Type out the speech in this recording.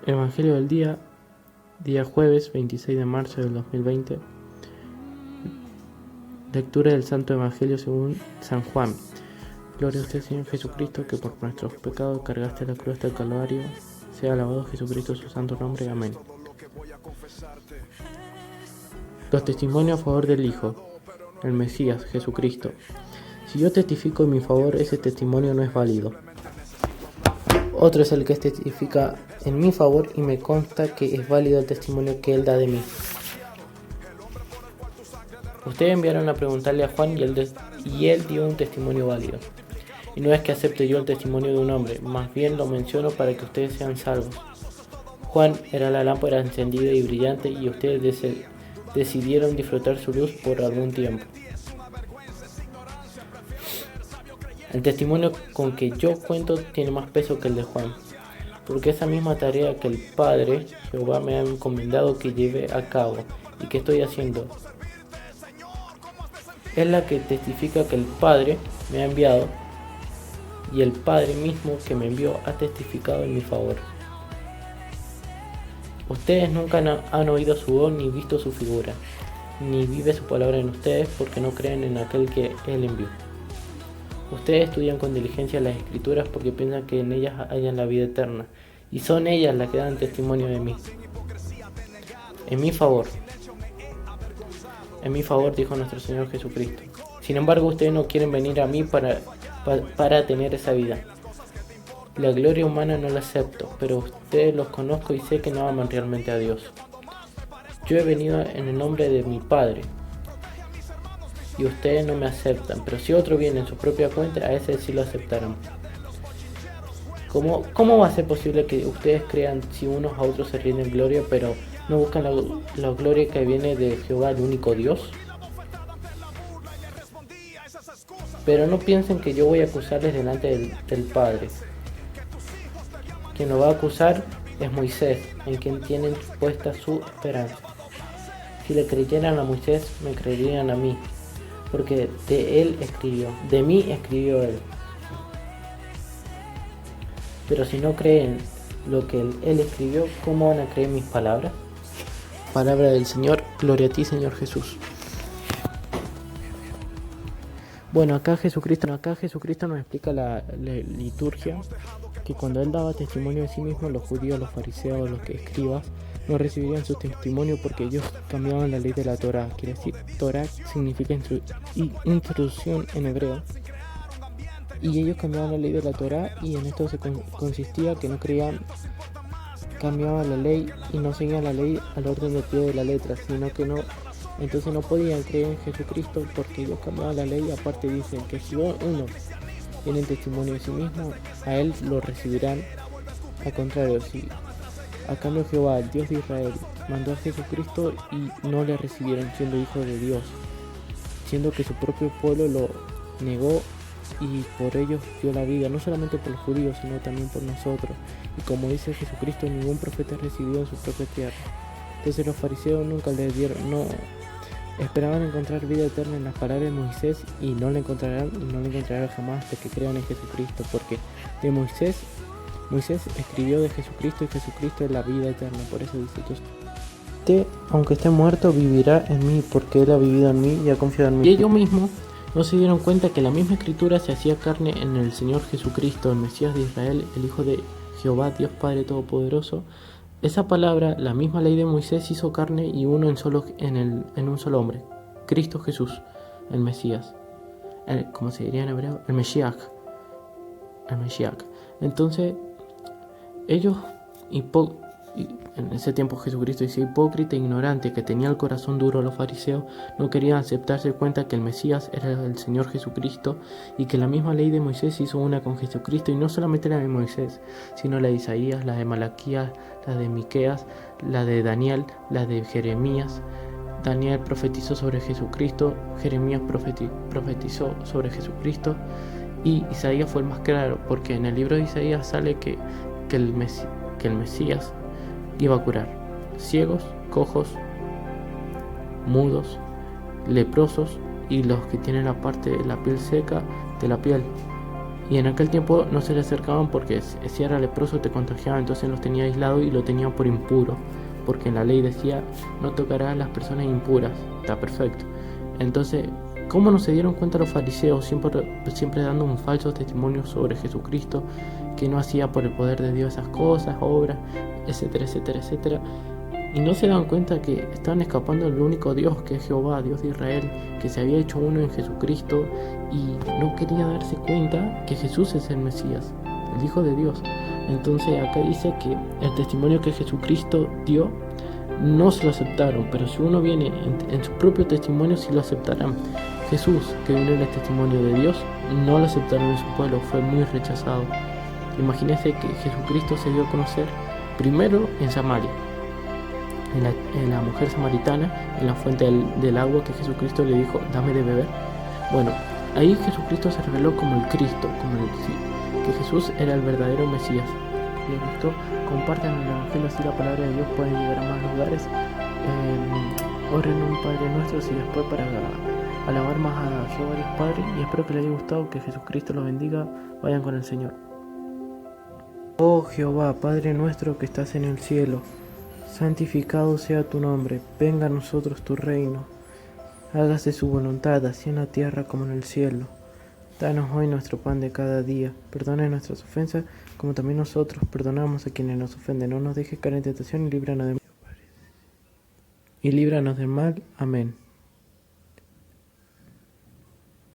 Evangelio del día jueves 26 de marzo del 2020. Lectura del Santo Evangelio según San Juan. Gloria a usted, Señor Jesucristo, que por nuestros pecados cargaste la cruz hasta el Calvario. Sea alabado Jesucristo, su santo nombre. Amén. Los testimonios a favor del Hijo, el Mesías, Jesucristo. Si yo testifico en mi favor, ese testimonio no es válido. Otro es el que testifica en mi favor y me consta que es válido el testimonio que él da de mí. Ustedes enviaron a preguntarle a Juan y él dio un testimonio válido. Y no es que acepte yo el testimonio de un hombre, más bien lo menciono para que ustedes sean salvos. Juan era la lámpara encendida y brillante y ustedes decidieron disfrutar su luz por algún tiempo. El testimonio con que yo cuento tiene más peso que el de Juan, porque esa misma tarea que el Padre, Jehová, me ha encomendado que lleve a cabo y que estoy haciendo, es la que testifica que el Padre me ha enviado y el Padre mismo que me envió ha testificado en mi favor. Ustedes nunca han oído su voz ni visto su figura, ni vive su palabra en ustedes porque no creen en aquel que Él envió. Ustedes estudian con diligencia las Escrituras porque piensan que en ellas hallan la vida eterna, y son ellas las que dan testimonio de mí. En mi favor, dijo nuestro Señor Jesucristo. Sin embargo, ustedes no quieren venir a mí para tener esa vida. La gloria humana no la acepto, pero ustedes los conozco y sé que no aman realmente a Dios. Yo he venido en el nombre de mi Padre, y ustedes no me aceptan, pero si otro viene en su propia cuenta, a ese sí lo aceptarán. ¿Cómo va a ser posible que ustedes crean si unos a otros se rinden gloria, pero no buscan la gloria que viene de Jehová, el único Dios? Pero no piensen que yo voy a acusarles delante del Padre. Quien lo va a acusar es Moisés, en quien tienen puesta su esperanza. Si le creyeran a Moisés, me creerían a mí, porque de mí escribió él. Pero si no creen lo que él escribió, ¿cómo van a creer mis palabras? Palabra del Señor, gloria a ti, Señor Jesús. Bueno, acá Jesucristo nos explica la liturgia, que cuando él daba testimonio de sí mismo, los judíos, los fariseos, los escribas, no recibirían su testimonio porque ellos cambiaban la ley de la Torá. Quiere decir, Torá significa introducción en hebreo. Y ellos cambiaban la ley de la Torá y en esto consistía que no creían, cambiaban la ley y no seguían la ley al orden del pie de la letra, sino que no, entonces no podían creer en Jesucristo porque ellos cambiaban la ley. Aparte dicen que si uno tiene testimonio de sí mismo, a él lo recibirán. Al contrario, si a cambio Jehová, el Dios de Israel, mandó a Jesucristo y no le recibieron siendo hijo de Dios, siendo que su propio pueblo lo negó y por ellos dio la vida, no solamente por los judíos, sino también por nosotros. Y como dice Jesucristo, ningún profeta recibió en su propia tierra. Entonces los fariseos nunca les dieron, esperaban encontrar vida eterna en las palabras de Moisés y no la encontrarán jamás hasta que crean en Jesucristo, porque de Moisés escribió de Jesucristo y Jesucristo es la vida eterna. Por eso dice: usted, aunque esté muerto, vivirá en mí, porque él ha vivido en mí y ha confiado en mí. Y ellos mismos no se dieron cuenta que la misma escritura se hacía carne en el Señor Jesucristo, el Mesías de Israel, el Hijo de Jehová, Dios Padre Todopoderoso. Esa palabra, la misma ley de Moisés, hizo carne y uno en un solo hombre, Cristo Jesús, el Mesías, como se diría en hebreo, el Mesías. Entonces, ellos, en ese tiempo Jesucristo dice, hipócrita e ignorante, que tenía el corazón duro, los fariseos no querían aceptarse cuenta que el Mesías era el Señor Jesucristo y que la misma ley de Moisés hizo una con Jesucristo, y no solamente la de Moisés, sino la de Isaías, la de Malaquías, la de Miqueas, la de Daniel, la de Jeremías. Daniel profetizó sobre Jesucristo, Jeremías profetizó sobre Jesucristo, y Isaías fue el más claro, porque en el libro de Isaías sale que el Mesías iba a curar ciegos, cojos, mudos, leprosos y los que tienen la parte de la piel seca de la piel. Y en aquel tiempo no se le acercaban porque si era leproso te contagiaba, entonces los tenía aislados y lo tenían por impuro, porque en la ley decía no tocará a las personas impuras. Está perfecto. Entonces, ¿cómo no se dieron cuenta los fariseos, siempre dando un falso testimonio sobre Jesucristo, que no hacía por el poder de Dios esas cosas, obras, etcétera, etcétera, etcétera? Y no se dan cuenta que estaban escapando del único Dios, que es Jehová, Dios de Israel, que se había hecho uno en Jesucristo, y no quería darse cuenta que Jesús es el Mesías, el Hijo de Dios. Entonces acá dice que el testimonio que Jesucristo dio no se lo aceptaron, pero si uno viene en su propio testimonio sí lo aceptarán. Jesús, que vino en el testimonio de Dios, no lo aceptaron en su pueblo, fue muy rechazado. Imagínense que Jesucristo se dio a conocer primero en Samaria, en la mujer samaritana, en la fuente del agua, que Jesucristo le dijo, dame de beber. Bueno, ahí Jesucristo se reveló como el Cristo, que Jesús era el verdadero Mesías. ¿Les gustó? Compartan el Evangelio, así la palabra de Dios puede llegar a más lugares. Oren un Padre Nuestro y después para alabar más a Jehová Dios Padre. Y espero que les haya gustado, que Jesucristo los bendiga. Vayan con el Señor. Oh Jehová, Padre nuestro que estás en el cielo, santificado sea tu nombre, venga a nosotros tu reino, hágase su voluntad, así en la tierra como en el cielo. Danos hoy nuestro pan de cada día, perdona nuestras ofensas, como también nosotros perdonamos a quienes nos ofenden. No nos dejes caer en tentación y líbranos del mal. Amén.